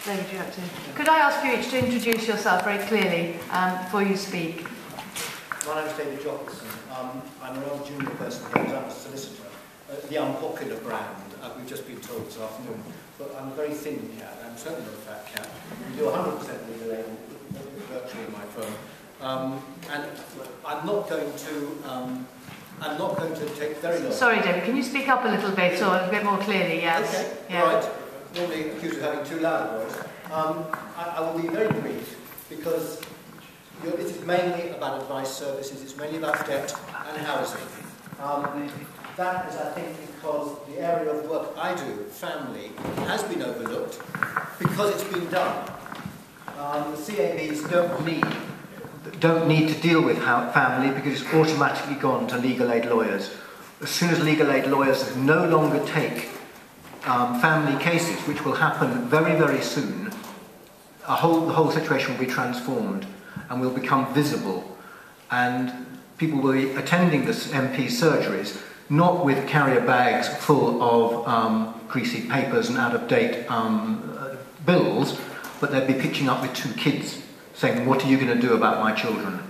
David Jockelson. Could I ask you each to introduce yourself very clearly before you speak? My name is David Jockelson. I'm a rather junior person, but I'm a solicitor. The unpopular brand, we've just been told this afternoon. But I'm a very thin cat. I'm certainly not a fat cat. We do 100% legal aid virtually in my firm. And I'm not going to take very long. Sorry, David, can you speak up a little bit or a bit more clearly? Yes. Okay, yeah. right. Normally accused of having too loud a voice. I will be very brief because it is mainly about advice services, it's mainly about debt and housing. That is, I think, because the area of work I do, family, has been overlooked because it's been done. The CABs don't need to deal with family because it's automatically gone to legal aid lawyers. As soon as legal aid lawyers no longer take family cases, which will happen very, very soon, the whole situation will be transformed and will become visible, and people will be attending the MP surgeries not with carrier bags full of greasy papers and out-of-date bills, but they'll be pitching up with 2 kids saying, what are you going to do about my children?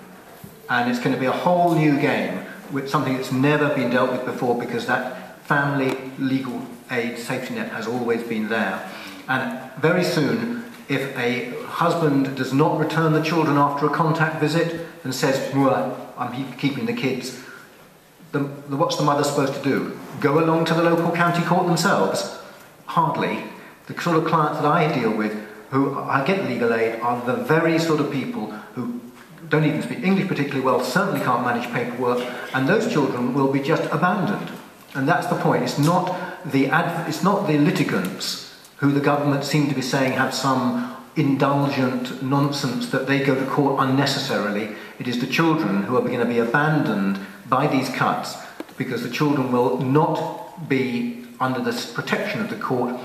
And it's going to be a whole new game with something that's never been dealt with before, because that family legal aid safety net has always been there. And very soon, if a husband does not return the children after a contact visit and says, well, I'm keeping the kids, what's the mother supposed to do? Go along to the local county court themselves? Hardly. The sort of clients that I deal with who I get legal aid are the very sort of people who don't even speak English particularly well, certainly can't manage paperwork, and those children will be just abandoned. And that's the point. It's not the litigants who the government seem to be saying have some indulgent nonsense that they go to court unnecessarily. It is the children who are going to be abandoned by these cuts, because the children will not be under the protection of the court.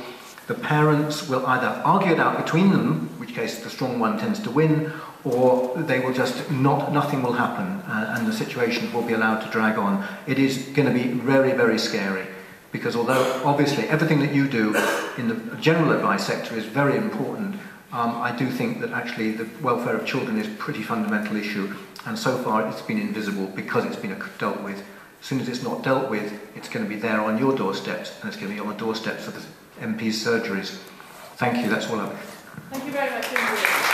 The parents will either argue it out between them, in which case the strong one tends to win, or they will just nothing will happen, and the situation will be allowed to drag on. It is going to be very, very scary, because although obviously everything that you do in the general advice sector is very important, I do think that actually the welfare of children is a pretty fundamental issue, and so far it's been invisible because it's been dealt with. As soon as it's not dealt with, it's going to be there on your doorsteps, and it's going to be on the doorsteps of the MP's surgeries. Thank you, that's all I've... Thank you very much indeed.